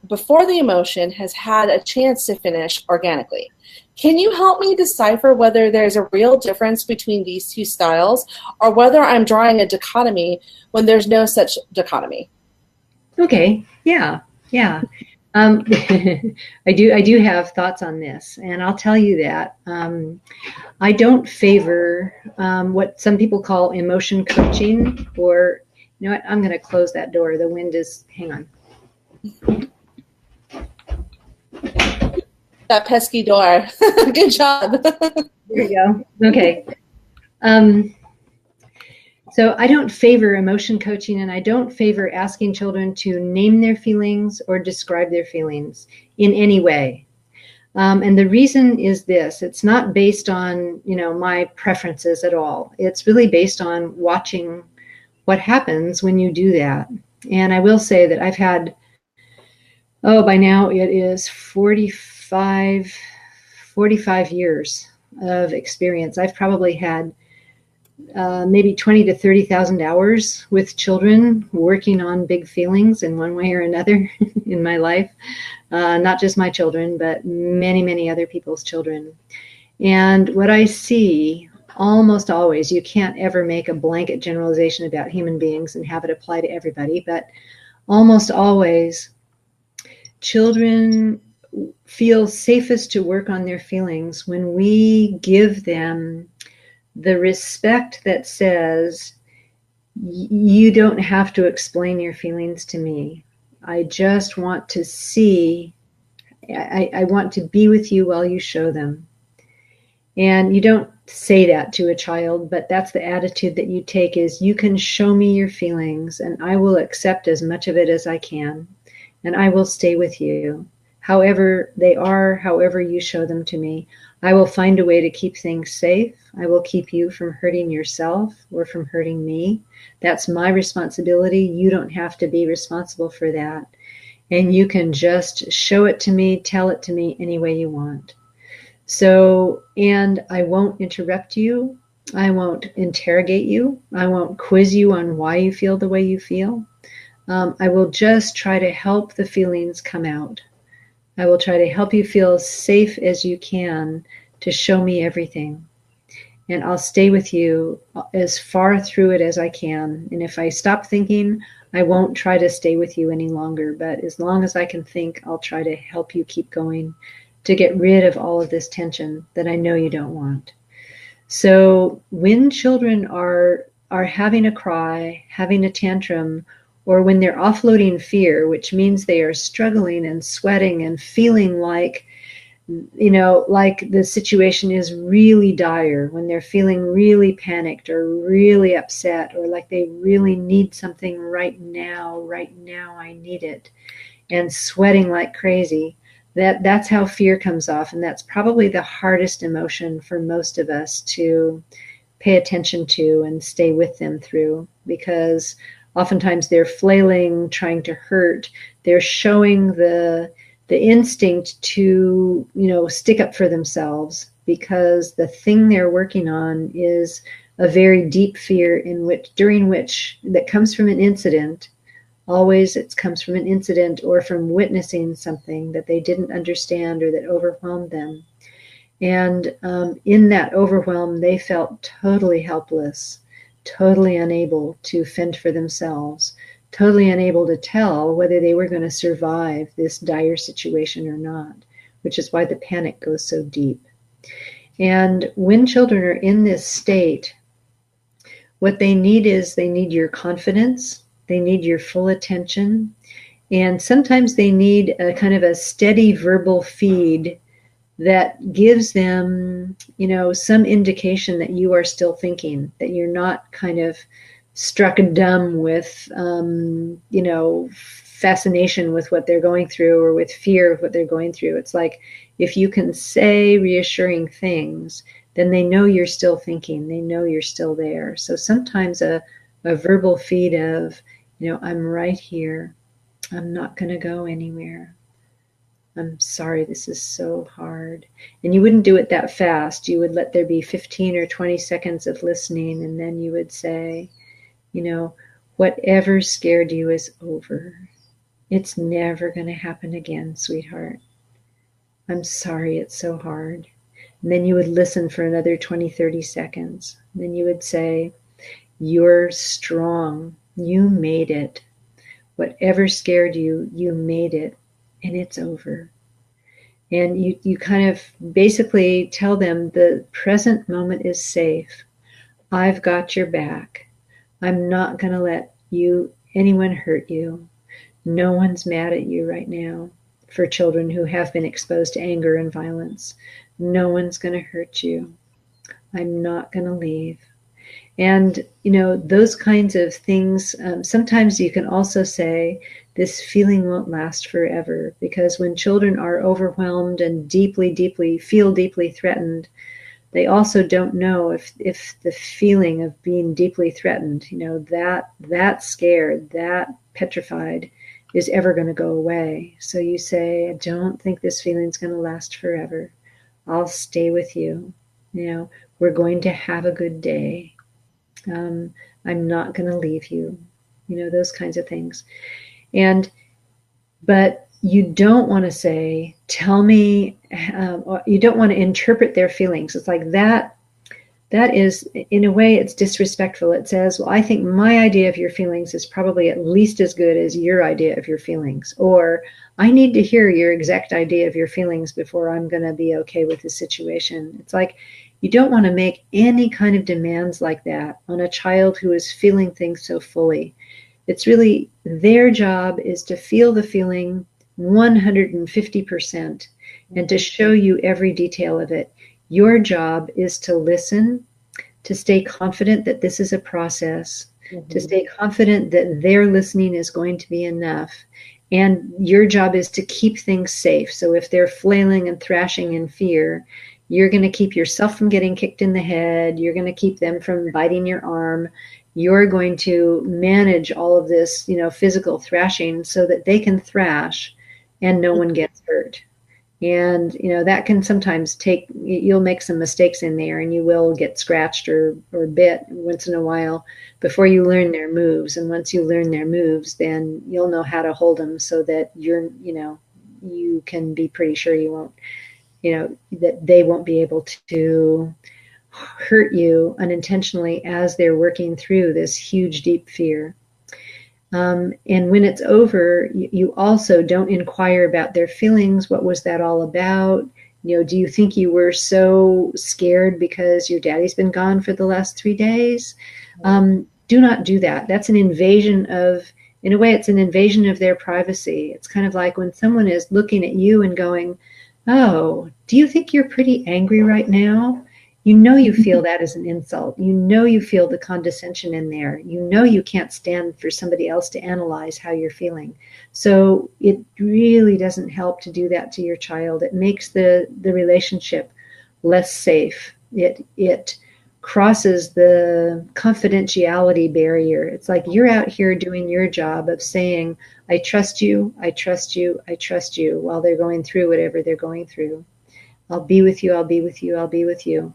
before the emotion has had a chance to finish organically. Can you help me decipher whether there's a real difference between these two styles, or whether I'm drawing a dichotomy when there's no such dichotomy? Okay, yeah. I do have thoughts on this, and I'll tell you that I don't favor what some people call emotion coaching, or you know what? I'm going to close that door. The wind is. Hang on. That pesky door. Good job. There you go. Okay. So I don't favor emotion coaching, and I don't favor asking children to name their feelings or describe their feelings in any way. And the reason is this: it's not based on, my preferences at all. It's really based on watching what happens when you do that. And I will say that I've had, by now it is 45 years of experience. I've probably had maybe 20 to 30,000 hours with children working on big feelings in one way or another in my life. Not just my children, but many, many other people's children. And what I see almost always, you can't ever make a blanket generalization about human beings and have it apply to everybody, but almost always children feel safest to work on their feelings when we give them the respect that says, you don't have to explain your feelings to me. I just want to see, I want to be with you while you show them. And you don't say that to a child, but that's the attitude that you take, is you can show me your feelings and I will accept as much of it as I can. And I will stay with you, however they are, however you show them to me. I will find a way to keep things safe. I will keep you from hurting yourself or from hurting me. That's my responsibility. You don't have to be responsible for that. And you can just show it to me, tell it to me any way you want. So, and I won't interrupt you. I won't interrogate you. I won't quiz you on why you feel the way you feel. I will just try to help the feelings come out. I will try to help you feel safe as you can to show me everything. And I'll stay with you as far through it as I can. And if I stop thinking, I won't try to stay with you any longer. But as long as I can think, I'll try to help you keep going to get rid of all of this tension that I know you don't want. So when children are having a cry, having a tantrum, or when they're offloading fear, which means they are struggling and sweating and feeling like, like the situation is really dire, when they're feeling really panicked or really upset, or like they really need something right now I need it, and sweating like crazy, that's how fear comes off. And that's probably the hardest emotion for most of us to pay attention to and stay with them through, because oftentimes they're flailing, trying to hurt. They're showing the instinct to, stick up for themselves, because the thing they're working on is a very deep fear that comes from an incident. Always it comes from an incident or from witnessing something that they didn't understand or that overwhelmed them. And in that overwhelm, they felt totally helpless, totally unable to fend for themselves, totally unable to tell whether they were going to survive this dire situation or not, which is why the panic goes so deep. And when children are in this state, What they need is they need your confidence. They need your full attention. And sometimes they need a kind of a steady verbal feed that gives them, some indication that you are still thinking, that you're not kind of struck dumb with, fascination with what they're going through or with fear of what they're going through. It's like if you can say reassuring things, then they know you're still thinking, they know you're still there. So sometimes a verbal feed of, I'm right here. I'm not going to go anywhere. I'm sorry, this is so hard. And you wouldn't do it that fast. You would let there be 15 or 20 seconds of listening, and then you would say, whatever scared you is over. It's never going to happen again, sweetheart. I'm sorry it's so hard. And then you would listen for another 20, 30 seconds. And then you would say, you're strong. You made it. Whatever scared you, you made it. And it's over. And you kind of basically tell them the present moment is safe. I've got your back. I'm not going to let anyone hurt you. No one's mad at you right now. For children who have been exposed to anger and violence, no one's going to hurt you. I'm not going to leave. And, those kinds of things, sometimes you can also say, this feeling won't last forever, because when children are overwhelmed and feel deeply threatened, they also don't know if the feeling of being deeply threatened, that scared, that petrified, is ever going to go away. So you say, I don't think this feeling's going to last forever. I'll stay with you. We're going to have a good day. I'm not going to leave you. Those kinds of things. But you don't want to say, tell me, or you don't want to interpret their feelings. It's like that is, in a way, it's disrespectful. It says, well, I think my idea of your feelings is probably at least as good as your idea of your feelings. Or I need to hear your exact idea of your feelings before I'm going to be okay with the situation. It's like you don't want to make any kind of demands like that on a child who is feeling things so fully. It's really their job is to feel the feeling 150% and to show you every detail of it. Your job is to listen, to stay confident that this is a process, to stay confident that their listening is going to be enough. And your job is to keep things safe. So if they're flailing and thrashing in fear, you're going to keep yourself from getting kicked in the head. You're going to keep them from biting your arm. You're going to manage all of this, physical thrashing so that they can thrash and no one gets hurt. And, that can sometimes you'll make some mistakes in there and you will get scratched or bit once in a while before you learn their moves. And once you learn their moves, then you'll know how to hold them so that you can be pretty sure you won't, that they won't be able to hurt you unintentionally as they're working through this huge, deep fear. And when it's over, you also don't inquire about their feelings. What was that all about? Do you think you were so scared because your daddy's been gone for the last 3 days? Do not do that. That's an invasion in a way, it's an invasion of their privacy. It's kind of like when someone is looking at you and going, oh, do you think you're pretty angry right now? You feel that as an insult. You feel the condescension in there. You can't stand for somebody else to analyze how you're feeling. So it really doesn't help to do that to your child. It makes the relationship less safe. It crosses the confidentiality barrier. It's like you're out here doing your job of saying, I trust you, I trust you, I trust you, while they're going through whatever they're going through. I'll be with you, I'll be with you, I'll be with you.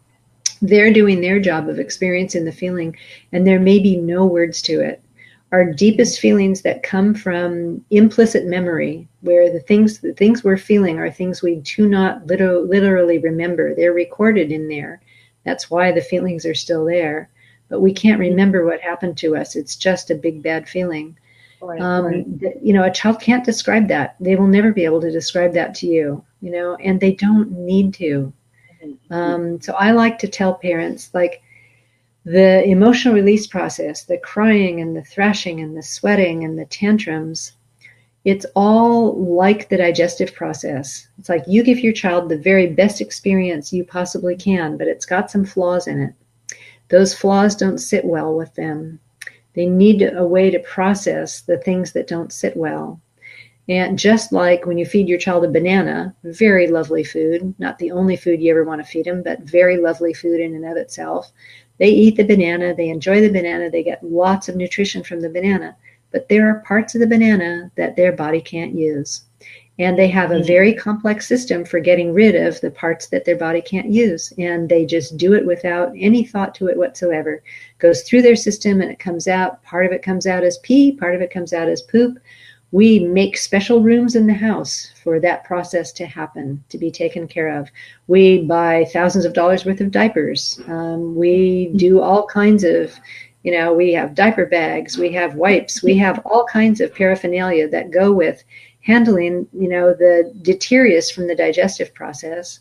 They're doing their job of experiencing the feeling, and there may be no words to it. Our deepest feelings that come from implicit memory, where the things we're feeling are things we do not literally remember. They're recorded in there. That's why the feelings are still there. But we can't remember what happened to us. It's just a big, bad feeling. Right. A child can't describe that. They will never be able to describe that to you, and they don't need to. So I like to tell parents, like, The emotional release process, the crying and the thrashing and the sweating and the tantrums, it's all like the digestive process. It's like you give your child the very best experience you possibly can, but it's got some flaws in it. Those flaws don't sit well with them. They need a way to process the things that don't sit well. And just like when you feed your child a banana, very lovely food, not the only food you ever want to feed them, but very lovely food in and of itself. They eat the banana, they enjoy the banana, they get lots of nutrition from the banana, but there are parts of the banana that their body can't use. And they have a very complex system for getting rid of the parts that their body can't use. And they just do it without any thought to it whatsoever. It goes through their system and it comes out. Part of it comes out as pee, part of it comes out as poop. We make special rooms in the house for that process to happen, to be taken care of. We buy thousands of dollars worth of diapers. We do all kinds of, we have diaper bags, we have wipes, we have all kinds of paraphernalia that go with handling, the detritus from the digestive process.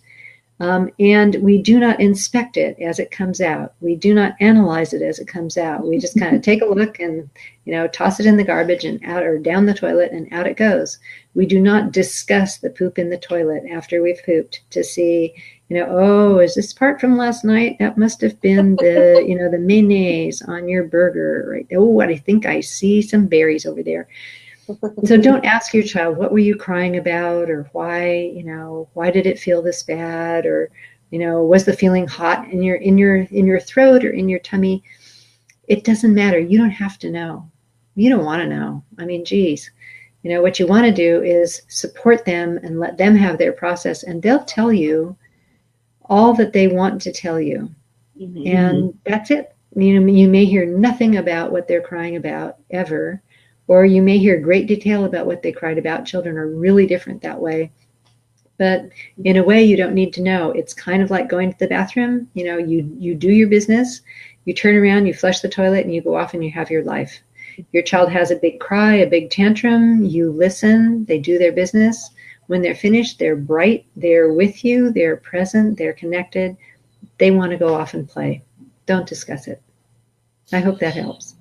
And we do not inspect it as it comes out. We do not analyze it as it comes out. We just kind of take a look and, toss it in the garbage and out or down the toilet and out it goes. We do not discuss the poop in the toilet after we've pooped to see, oh, is this part from last night? That must have been the, the mayonnaise on your burger, right? Oh, I think I see some berries over there. So don't ask your child, what were you crying about, or why, why did it feel this bad, or, was the feeling hot in your throat or in your tummy? It doesn't matter. You don't have to know. You don't want to know. I mean, geez, what you want to do is support them and let them have their process, and they'll tell you all that they want to tell you. Mm-hmm. And that's it. You may hear nothing about what they're crying about ever. Or you may hear great detail about what they cried about. Children are really different that way. But in a way, you don't need to know. It's kind of like going to the bathroom. You do your business, you turn around, you flush the toilet, and you go off and you have your life. Your child has a big cry, a big tantrum. You listen. They do their business. When they're finished, they're bright. They're with you. They're present. They're connected. They want to go off and play. Don't discuss it. I hope that helps.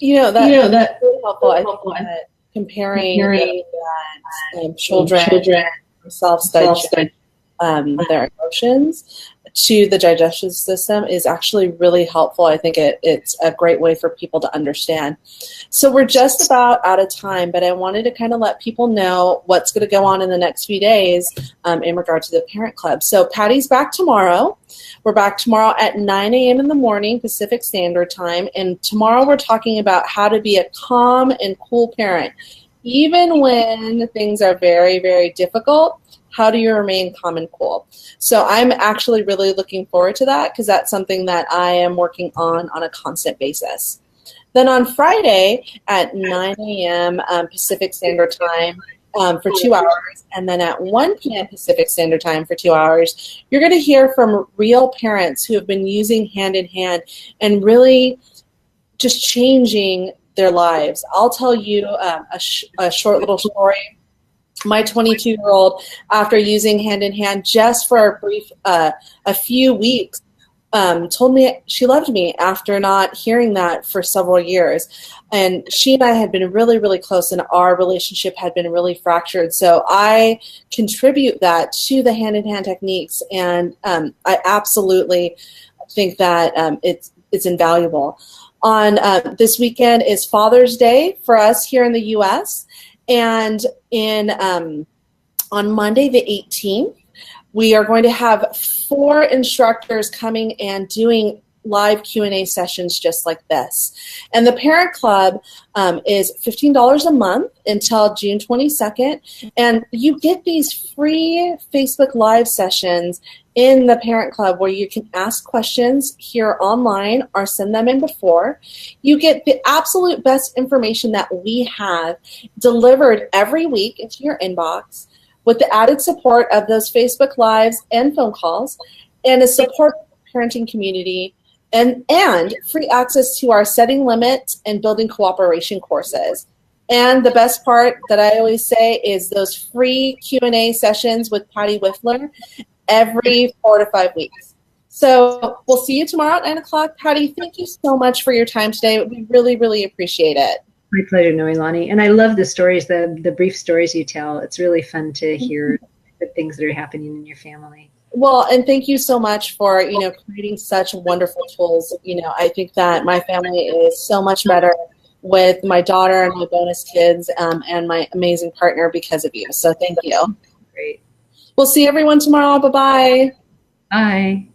That's really helpful. I think that comparing that, children self-study their emotions to the digestive system is actually really helpful. I think it's a great way for people to understand. So we're just about out of time, but I wanted to kind of let people know what's going to go on in the next few days in regard to the Parent Club. So Patty's back tomorrow. We're back tomorrow at 9 a.m. in the morning, Pacific Standard Time. And tomorrow we're talking about how to be a calm and cool parent. Even when things are very, very difficult, how do you remain calm and cool? So I'm actually really looking forward to that because that's something that I am working on a constant basis. Then on Friday at 9 a.m. Pacific Standard Time, for 2 hours, and then at 1 p.m. Pacific Standard Time for 2 hours, you're going to hear from real parents who have been using Hand in Hand and really just changing their lives. I'll tell you a short little story. My 22-year-old, after using Hand in Hand just for a few weeks, told me she loved me after not hearing that for several years. And she and I had been really, really close, and our relationship had been really fractured. So I contribute that to the hand-in-hand techniques, and I absolutely think that it's invaluable. On this weekend is Father's Day for us here in the U.S., and on Monday the 18th, we are going to have 4 instructors coming and doing live Q&A sessions just like this. And the Parent Club is $15 a month until June 22nd. And you get these free Facebook Live sessions in the Parent Club where you can ask questions here online or send them in before. You get the absolute best information that we have delivered every week into your inbox, with the added support of those Facebook Lives and phone calls, and a support parenting community, and free access to our setting limits and building cooperation courses. And the best part that I always say is those free Q&A sessions with Patty Whiffler every 4 to 5 weeks. So we'll see you tomorrow at 9 o'clock. Patty, thank you so much for your time today. We really, really appreciate it. My pleasure, Noelani. And I love the stories, the brief stories you tell. It's really fun to hear the things that are happening in your family. Well, and thank you so much for, creating such wonderful tools. I think that my family is so much better with my daughter and my bonus kids and my amazing partner because of you. So thank you. Great. We'll see everyone tomorrow. Bye-bye. Bye.